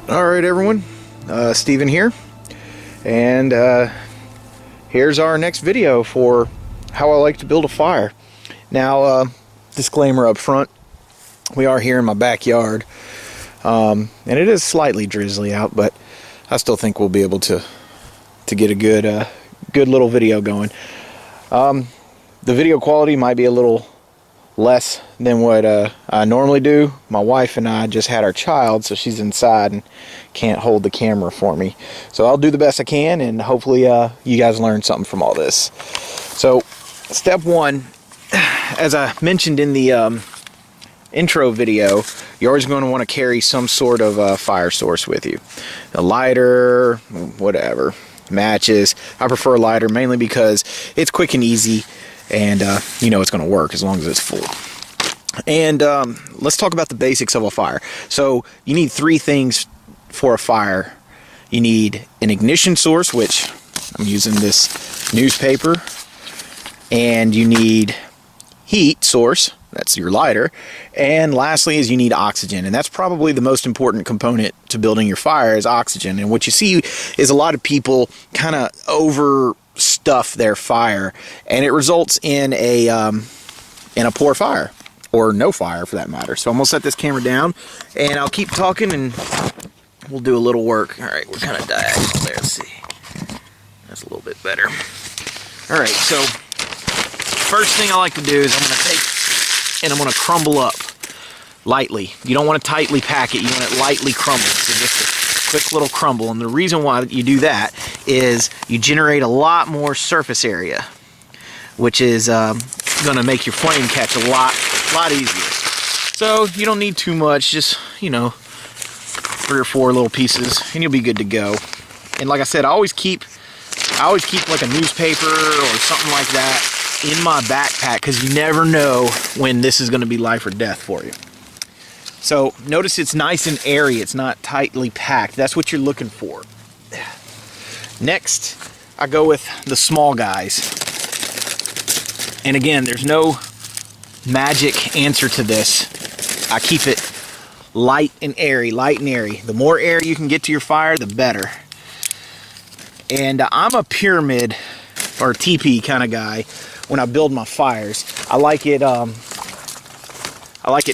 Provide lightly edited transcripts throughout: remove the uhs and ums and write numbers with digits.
Alright everyone, Steven here, and here's our next video for how I like to build a fire. Now, disclaimer up front, we are here in my backyard, and it is slightly drizzly out, but I still think we'll be able to get a good little video going. The video quality might be a little less than what I normally do. My wife and I just had our child, so she's inside and can't hold the camera for me. So I'll do the best I can, and hopefully you guys learn something from all this. So step one, as I mentioned in the intro video, you're always going to want to carry some sort of fire source with you. A lighter, whatever, matches. I prefer a lighter mainly because it's quick and easy, and you know it's going to work as long as it's full. And let's talk about the basics of a fire. So you need three things for a fire. You need an ignition source, which I'm using this newspaper, and you need heat source, that's your lighter, and lastly is you need oxygen, and that's probably the most important component to building your fire is oxygen. And what you see is a lot of people kind of overstuff their fire, and it results in a poor fire, or no fire for that matter. So I'm gonna set this camera down and I'll keep talking and we'll do a little work. All right, we're kind of diagonal there. Let's see, that's a little bit better. All right, so first thing I like to do is I'm gonna take and I'm gonna crumble up lightly. You don't want to tightly pack it, you want it lightly crumbled. So just a quick little crumble, and the reason why you do that is you generate a lot more surface area, which is gonna make your flame catch a lot easier. So you don't need too much, just, you know, 3 or 4 little pieces and you'll be good to go. And like I said, I always keep like a newspaper or something like that in my backpack, because you never know when this is going to be life or death for you. So notice it's nice and airy, it's not tightly packed. That's what you're looking for. Next, I go with the small guys. And again, there's no magic answer to this. I keep it light and airy, light and airy. The more air you can get to your fire, the better. And I'm a pyramid or teepee kind of guy when I build my fires. I like it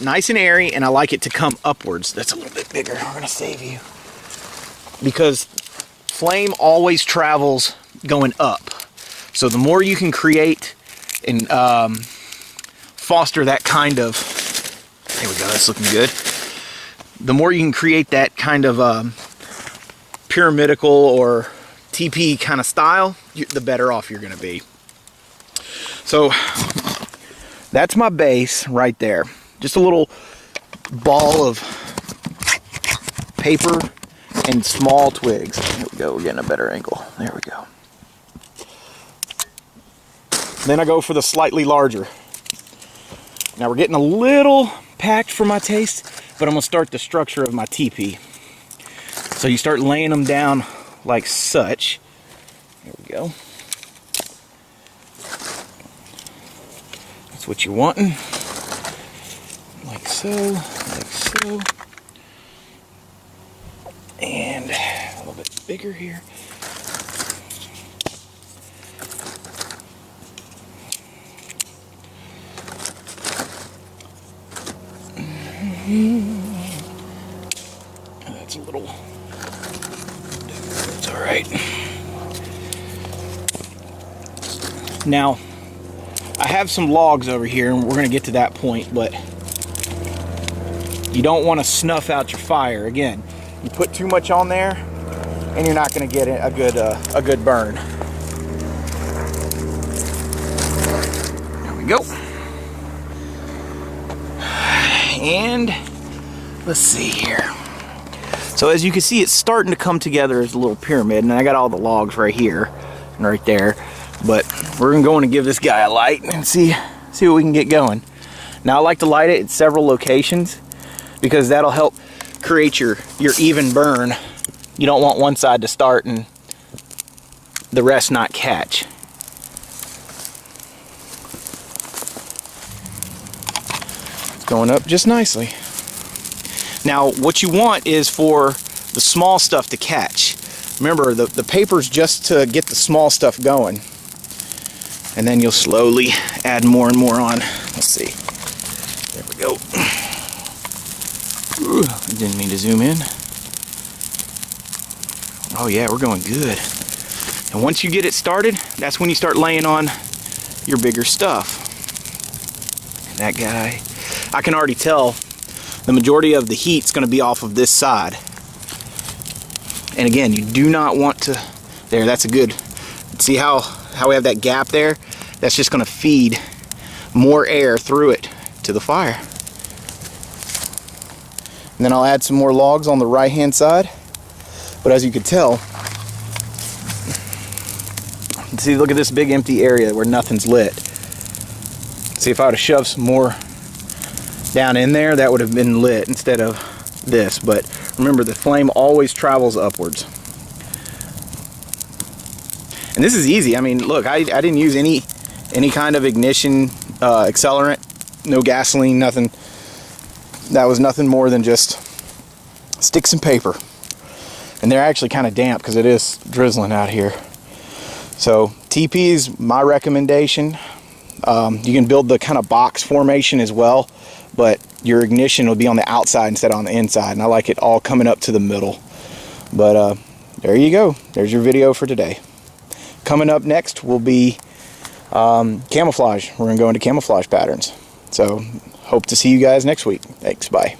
nice and airy, and I like it to come upwards. That's a little bit bigger. We're gonna save you, because flame always travels going up. So the more you can create and foster that kind of, there we go, that's looking good. The more you can create that kind of pyramidical or TP kind of style, the better off you're gonna be. So that's my base right there. Just a little ball of paper and small twigs. There we go, we're getting a better angle. There we go. Then I go for the slightly larger. Now we're getting a little packed for my taste, but I'm gonna start the structure of my teepee. So you start laying them down like such. There we go. That's what you're wanting. Like so, like so. And a little bit bigger here. That's a little, it's all right. Now, I have some logs over here, and we're going to get to that point, but you don't want to snuff out your fire. Again, you put too much on there, and you're not going to get a good burn. There we go. And let's see here. So as you can see, it's starting to come together as a little pyramid, and I got all the logs right here and right there. But we're going to give this guy a light and see what we can get going. Now I like to light it at several locations because that'll help create your even burn. You don't want one side to start and the rest not catch. It's going up just nicely. Now what you want is for the small stuff to catch. Remember, the paper's just to get the small stuff going. And then you'll slowly add more and more on. Let's see. There we go. Ooh, I didn't mean to zoom in. Oh yeah, we're going good. And once you get it started, that's when you start laying on your bigger stuff. And that guy, I can already tell the majority of the heat's going to be off of this side. And again, you do not want to, there, that's a good, see how we have that gap there? That's just going to feed more air through it to the fire. And then I'll add some more logs on the right hand side. But as you can tell, see, look at this big empty area where nothing's lit. See, if I would have shoved some more down in there, that would have been lit instead of this. But remember, the flame always travels upwards. And this is easy. I mean, look, I didn't use any kind of ignition accelerant, no gasoline, nothing. That was nothing more than just sticks and paper. And they're actually kind of damp because it is drizzling out here. So TP is my recommendation. You can build the kind of box formation as well, but your ignition will be on the outside instead of on the inside. And I like it all coming up to the middle. But there you go. There's your video for today. Coming up next will be camouflage. We're going to go into camouflage patterns. So hope to see you guys next week. Thanks. Bye.